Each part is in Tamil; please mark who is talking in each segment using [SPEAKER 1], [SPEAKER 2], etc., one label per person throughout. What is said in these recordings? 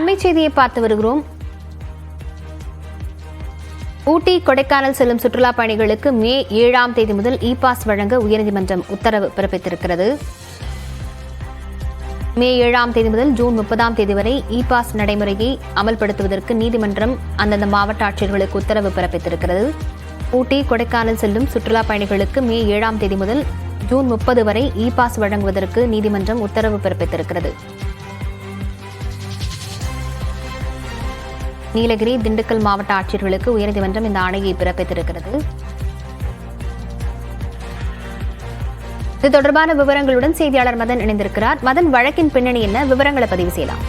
[SPEAKER 1] அண்மை செய்தியை பார்த்து வருகிறோம். ஊட்டி கொடைக்கானல் செல்லும் சுற்றுலா பயணிகளுக்கு மே 7ஆம் தேதி முதல் இ பாஸ் வழங்க உயர்நீதிமன்றம் உத்தரவு பிறப்பித்திருக்கிறது. மே 7ஆம் தேதி முதல் ஜூன் 30ஆம் தேதி வரை இ பாஸ் நடைமுறையை அமல்படுத்துவதற்கு நீதிமன்றம் அந்தந்த மாவட்ட ஆட்சியர்களுக்கு உத்தரவு பிறப்பித்திருக்கிறது. ஊட்டி கொடைக்கானல் செல்லும் சுற்றுலா பயணிகளுக்கு மே 7ஆம் தேதி முதல் ஜூன் 30 வரை இ பாஸ் வழங்குவதற்கு நீதிமன்றம் உத்தரவு பிறப்பித்திருக்கிறது. நீலகிரி, திண்டுக்கல் மாவட்ட ஆட்சியர்களுக்கு உயர்நீதிமன்றம் இந்த ஆணையை பிறப்பித்திருக்கிறது. இது தொடர்பான விவரங்களுடன் செய்தியாளர் மதன் இணைந்திருக்கிறார். மதன், வழக்கின் பின்னணி என்ன? விவரங்களை பதிவு செய்யலாம்.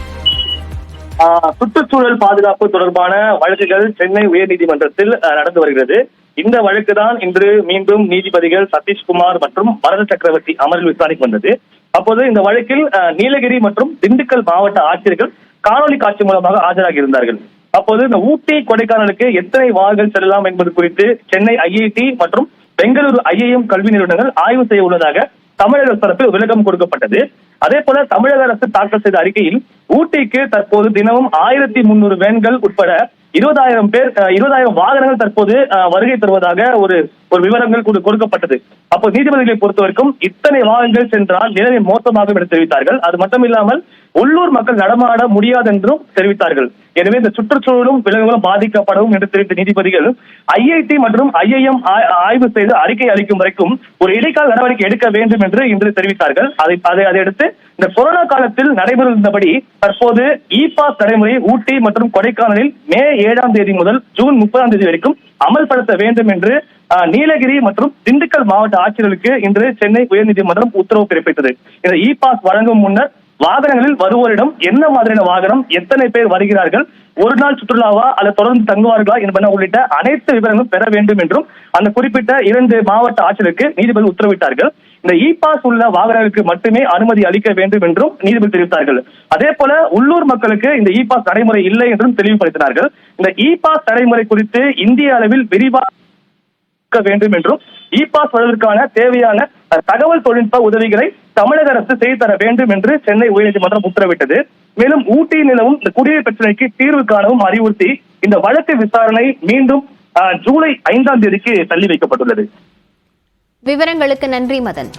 [SPEAKER 2] சுற்றுச்சூழல் பாதுகாப்பு தொடர்பான வழக்குகள் சென்னை உயர்நீதிமன்றத்தில் நடந்து வருகிறது. இந்த வழக்கு தான் இன்று மீண்டும் நீதிபதிகள் சதீஷ்குமார் மற்றும் பரத சக்கரவர்த்தி அமர்வில் விசாரணைக்கு வந்தது. அப்போது இந்த வழக்கில் நீலகிரி மற்றும் திண்டுக்கல் மாவட்ட ஆட்சியர்கள் காணொலி காட்சி மூலமாக ஆஜராகி இருந்தார்கள். அப்போது இந்த ஊட்டி கொடைக்கானலுக்கு எத்தனை வாகனங்கள் செல்லலாம் என்பது குறித்து சென்னை ஐஐடி மற்றும் பெங்களூரு ஐஐஎம் கல்வி நிறுவனங்கள் ஆய்வு செய்ய உள்ளதாக தமிழக அரசு தரப்பில் விளக்கம் கொடுக்கப்பட்டது. அதே போல தமிழக அரசு தாக்கல் செய்த அறிக்கையில் ஊட்டிக்கு தற்போது தினமும் 1300 வேன்கள் உட்பட 20,000 வாகனங்கள் தற்போது வருகை தருவதாக ஒரு விவரங்கள் கொடுக்கப்பட்டது. அப்போ நீதிபதிகளை பொறுத்தவரைக்கும் இத்தனை வாகனங்கள் சென்றால் நிலைமை மோசமாகும் என்று தெரிவித்தார்கள். அது மட்டும் இல்லாமல் உள்ளூர் மக்கள் நடமாட முடியாது என்றும் தெரிவித்தார்கள். எனவே இந்த சுற்றுச்சூழலும் விலங்குகளும் பாதிக்கப்படும் என்று தெரிவித்த நீதிபதிகள் ஐஐடி மற்றும் ஐஐஎம் ஆய்வு செய்து அறிக்கை அளிக்கும் வரைக்கும் ஒரு இடைக்கால நடவடிக்கை எடுக்க வேண்டும் என்று இன்று தெரிவித்தார்கள். அதையடுத்து இந்த கொரோனா காலத்தில் நடைபெறுந்தபடி தற்போது இ பாஸ் நடைமுறை ஊட்டி மற்றும் கொடைக்கானலில் மே 7ஆம் தேதி முதல் ஜூன் 30ஆம் தேதி வரைக்கும் அமல்படுத்த வேண்டும் என்று நீலகிரி மற்றும் திண்டுக்கல் மாவட்ட ஆட்சியர்களுக்கு இன்று சென்னை உயர்நீதிமன்றம் உத்தரவு பிறப்பித்தது. இந்த இ பாஸ் வழங்கும் முன்னர் வாகனங்களில் வருவோரிடம் என்ன மாதிரியான வாகனம், எத்தனை பேர் வருகிறார்கள், ஒரு நாள் சுற்றுலாவா அல்லது தொடர்ந்து தங்குவார்களா என்பன உள்ளிட்ட அனைத்து விவரங்களும் பெற வேண்டும் என்றும் அந்த குறிப்பிட்ட 2 மாவட்ட ஆட்சியருக்கு நீதிபதி உத்தரவிட்டார்கள். இந்த இ பாஸ் உள்ள வாகனங்களுக்கு மட்டுமே அனுமதி அளிக்க வேண்டும் என்றும் நீதிபதி தெரிவித்தார்கள். அதே போல உள்ளூர் மக்களுக்கு இந்த இ பாஸ் நடைமுறை இல்லை என்றும் தெளிவுபடுத்தினார்கள். இந்த இ பாஸ் நடைமுறை குறித்து இந்திய அளவில் விரிவாக வேண்டும் என்றும் இ பாஸ் வருவதற்கான தேவையான தகவல் தொழில்நுட்ப உதவிகளை தமிழக அரசு செய்து தர வேண்டும் என்று சென்னை உயர்நீதிமன்றம் உத்தரவிட்டது. மேலும் ஊட்டியில் நிலவும் இந்த குடிநீர் பிரச்சனைக்கு தீர்வு காணவும் அறிவுறுத்தி இந்த வழக்கு விசாரணை மீண்டும் ஜூலை 5ஆம் தேதிக்கு தள்ளி வைக்கப்பட்டுள்ளது.
[SPEAKER 1] விவரங்களுக்கு நன்றி மதன்.